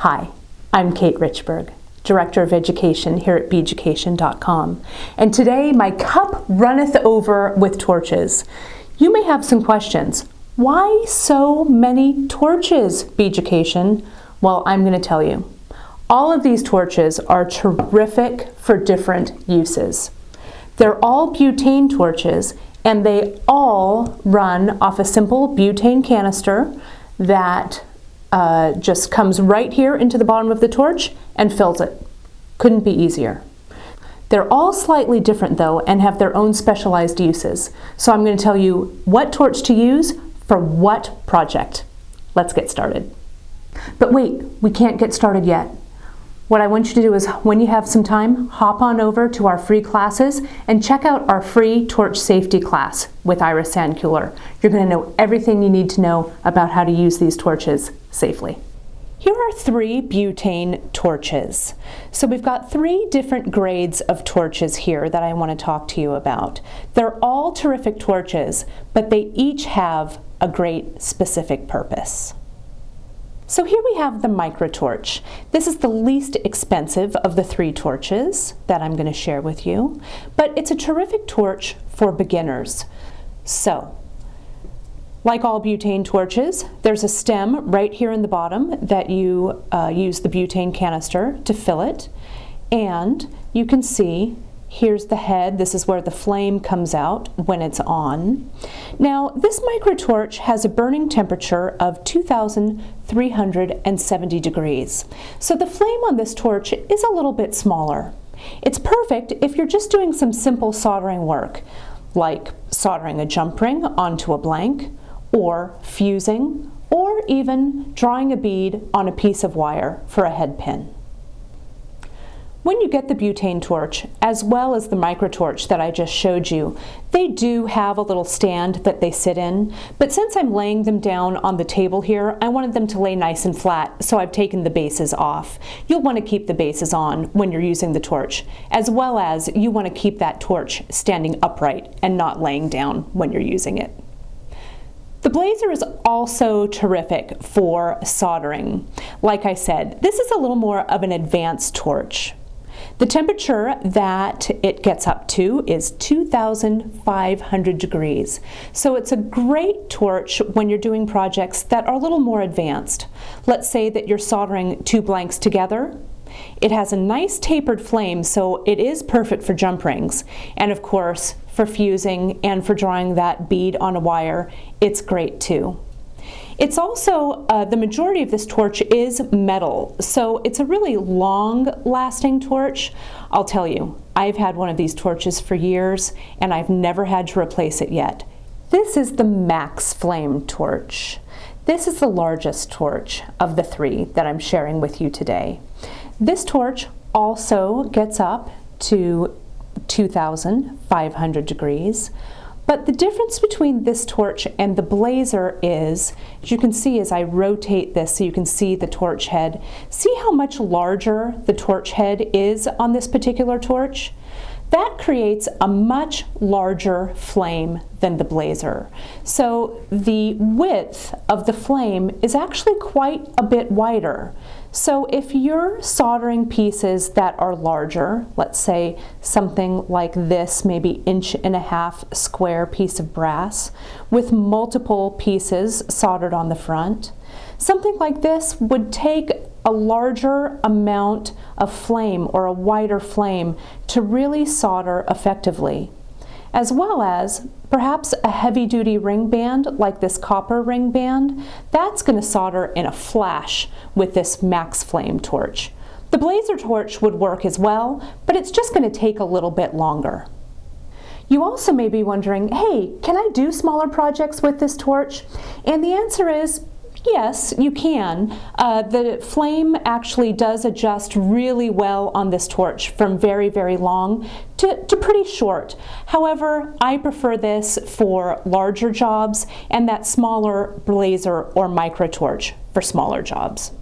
Hi, I'm Kate Richburg, Director of Education here at beeducation.com, and today my cup runneth over with torches. You may have some questions. Why so many torches, Beeducation? Well, I'm going to tell you. All of these torches are terrific for different uses. They're all butane torches, and they all run off a simple butane canister that just comes right here into the bottom of the torch and fills it. Couldn't be easier. They're all slightly different though and have their own specialized uses. So I'm going to tell you what torch to use for what project. Let's get started. But wait, we can't get started yet. What I want you to do is, when you have some time, hop on over to our free classes and check out our free torch safety class with Iris Sandkuhler. You're going to know everything you need to know about how to use these torches safely. Here are 3 butane torches. So we've got 3 different grades of torches here that I want to talk to you about. They're all terrific torches, but they each have a great specific purpose. So here we have the microtorch. This is the least expensive of the 3 torches that I'm going to share with you, but it's a terrific torch for beginners. So, like all butane torches, there's a stem right here in the bottom that you use the butane canister to fill it, and you can see here's the head. This is where the flame comes out when it's on. Now, this microtorch has a burning temperature of 2,370 degrees. So the flame on this torch is a little bit smaller. It's perfect if you're just doing some simple soldering work, like soldering a jump ring onto a blank, or fusing, or even drawing a bead on a piece of wire for a head pin. When you get the butane torch, as well as the microtorch that I just showed you, they do have a little stand that they sit in, but since I'm laying them down on the table here, I wanted them to lay nice and flat, so I've taken the bases off. You'll want to keep the bases on when you're using the torch, as well as you want to keep that torch standing upright and not laying down when you're using it. The blazer is also terrific for soldering. Like I said, this is a little more of an advanced torch. The temperature that it gets up to is 2,500 degrees. So it's a great torch when you're doing projects that are a little more advanced. Let's say that you're soldering 2 blanks together. It has a nice tapered flame, so it is perfect for jump rings. And of course, for fusing and for drawing that bead on a wire, it's great too. It's also, the majority of this torch is metal, so it's a really long-lasting torch. I'll tell you, I've had one of these torches for years, and I've never had to replace it yet. This is the Max Flame torch. This is the largest torch of the 3 that I'm sharing with you today. This torch also gets up to 2,500 degrees. But the difference between this torch and the blazer is, as you can see as I rotate this so you can see the torch head, see how much larger the torch head is on this particular torch? That creates a much larger flame than the blazer. So the width of the flame is actually quite a bit wider. So if you're soldering pieces that are larger, let's say something like this, maybe 1.5 inch square piece of brass with multiple pieces soldered on the front, something like this would take a larger amount of flame or a wider flame to really solder effectively, as well as perhaps a heavy-duty ring band like this copper ring band. That's going to solder in a flash with this Max Flame torch. The blazer torch would work as well, but it's just going to take a little bit longer. You also may be wondering, hey, can I do smaller projects with this torch? And the answer is yes, you can. The flame actually does adjust really well on this torch from very, very long to pretty short. However, I prefer this for larger jobs and that smaller blazer or micro torch for smaller jobs.